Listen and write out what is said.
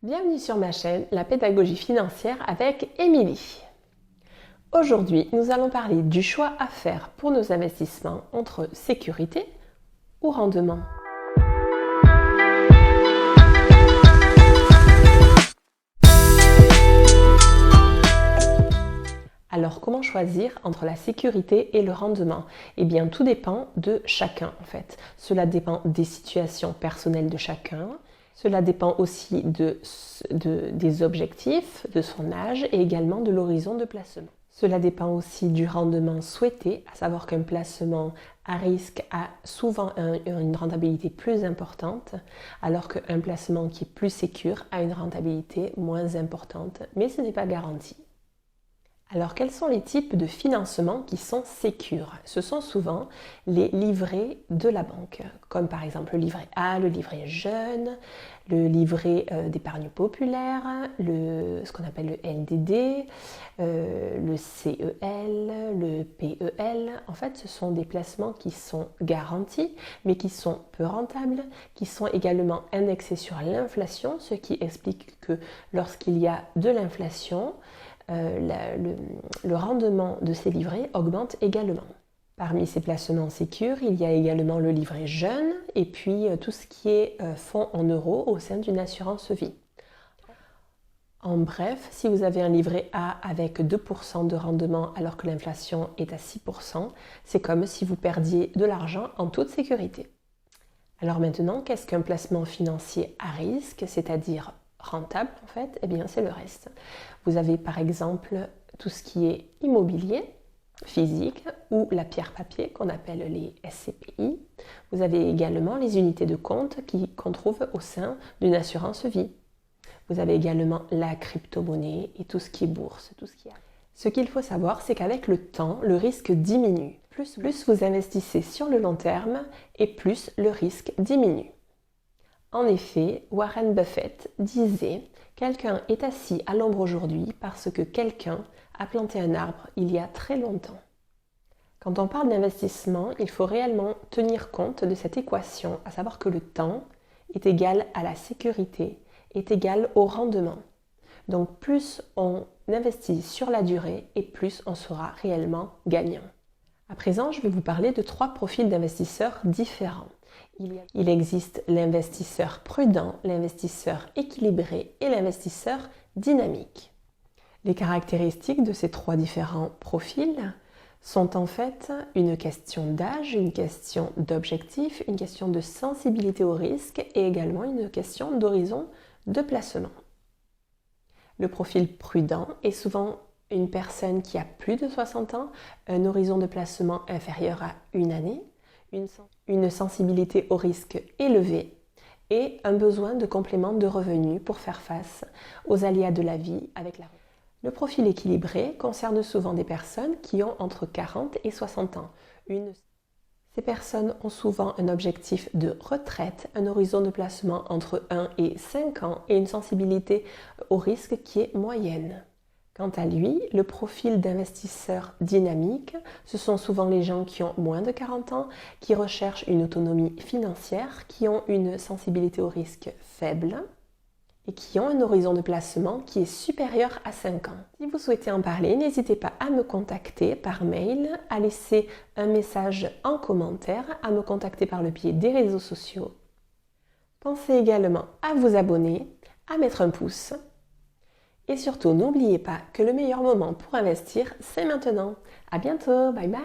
Bienvenue sur ma chaîne, la pédagogie financière avec Émilie. Aujourd'hui, nous allons parler du choix à faire pour nos investissements entre sécurité ou rendement. Alors, comment choisir entre la sécurité et le rendement? Eh bien, tout dépend de chacun en fait. Cela dépend des situations personnelles de chacun. Cela dépend aussi des objectifs, de son âge et également de l'horizon de placement. Cela dépend aussi du rendement souhaité, à savoir qu'un placement à risque a souvent une rentabilité plus importante, alors qu'un placement qui est plus sécure a une rentabilité moins importante, mais ce n'est pas garanti. Alors, quels sont les types de financement qui sont sécures? Ce sont souvent les livrets de la banque, comme par exemple le livret A, le livret jeune, le livret d'épargne populaire, ce qu'on appelle le LDD, le CEL, le PEL. En fait, ce sont des placements qui sont garantis, mais qui sont peu rentables, qui sont également indexés sur l'inflation, ce qui explique que lorsqu'il y a de l'inflation, le rendement de ces livrets augmente également. Parmi ces placements sécures, il y a également le livret jeune et puis tout ce qui est fonds en euros au sein d'une assurance vie. En bref, si vous avez un livret A avec 2% de rendement alors que l'inflation est à 6%, c'est comme si vous perdiez de l'argent en toute sécurité. Alors maintenant, qu'est-ce qu'un placement financier à risque, c'est-à-dire rentable en fait? Eh bien, c'est le reste. Vous avez par exemple tout ce qui est immobilier, physique ou la pierre papier qu'on appelle les SCPI. Vous avez également les unités de compte qu'on trouve au sein d'une assurance vie. Vous avez également la crypto-monnaie et tout ce qui est bourse, tout ce qui est... Ce qu'il faut savoir, c'est qu'avec le temps, le risque diminue. Plus vous investissez sur le long terme et plus le risque diminue. En effet, Warren Buffett disait « Quelqu'un est assis à l'ombre aujourd'hui parce que quelqu'un a planté un arbre il y a très longtemps ». Quand on parle d'investissement, il faut réellement tenir compte de cette équation, à savoir que le temps est égal à la sécurité, est égal au rendement. Donc plus on investit sur la durée et plus on sera réellement gagnant. À présent, je vais vous parler de 3 profils d'investisseurs différents. Il existe l'investisseur prudent, l'investisseur équilibré et l'investisseur dynamique. Les caractéristiques de ces 3 différents profils sont en fait une question d'âge, une question d'objectif, une question de sensibilité au risque et également une question d'horizon de placement. Le profil prudent est souvent une personne qui a plus de 60 ans, un horizon de placement inférieur à une année, une sensibilité au risque élevée et un besoin de complément de revenus pour faire face aux aléas de la vie avec la retraite. Le profil équilibré concerne souvent des personnes qui ont entre 40 et 60 ans. Ces personnes ont souvent un objectif de retraite, un horizon de placement entre 1 et 5 ans et une sensibilité au risque qui est moyenne. Quant à lui, le profil d'investisseur dynamique, ce sont souvent les gens qui ont moins de 40 ans, qui recherchent une autonomie financière, qui ont une sensibilité au risque faible et qui ont un horizon de placement qui est supérieur à 5 ans. Si vous souhaitez en parler, n'hésitez pas à me contacter par mail, à laisser un message en commentaire, à me contacter par le biais des réseaux sociaux. Pensez également à vous abonner, à mettre un pouce. Et surtout, n'oubliez pas que le meilleur moment pour investir, c'est maintenant. À bientôt, bye bye!